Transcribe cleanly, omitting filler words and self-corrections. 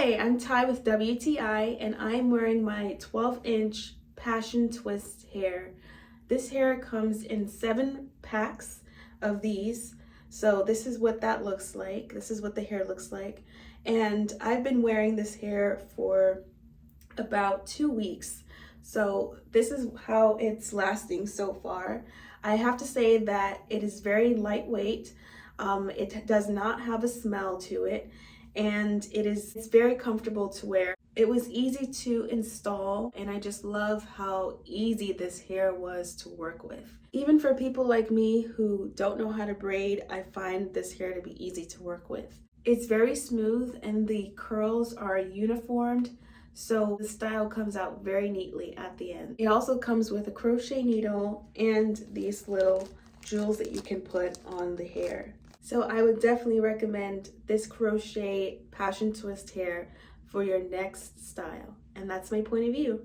Hi, I'm Ty with WTI and I'm wearing my 12-inch passion twist hair. This hair comes in 7 packs of these. So this is what that looks like. This is what the hair looks like. And I've been wearing this hair for about 2 weeks. So this is how it's lasting so far. I have to say that it is very lightweight. It does not have a smell to it, and it's very comfortable to wear. It was easy to install, and I just love how easy this hair was to work with. Even for people like me who don't know how to braid, I find this hair to be easy to work with. It's very smooth and the curls are uniformed, so the style comes out very neatly at the end. It also comes with a crochet needle and these little jewels that you can put on the hair. So I would definitely recommend this crochet passion twist hair for your next style. And that's my point of view.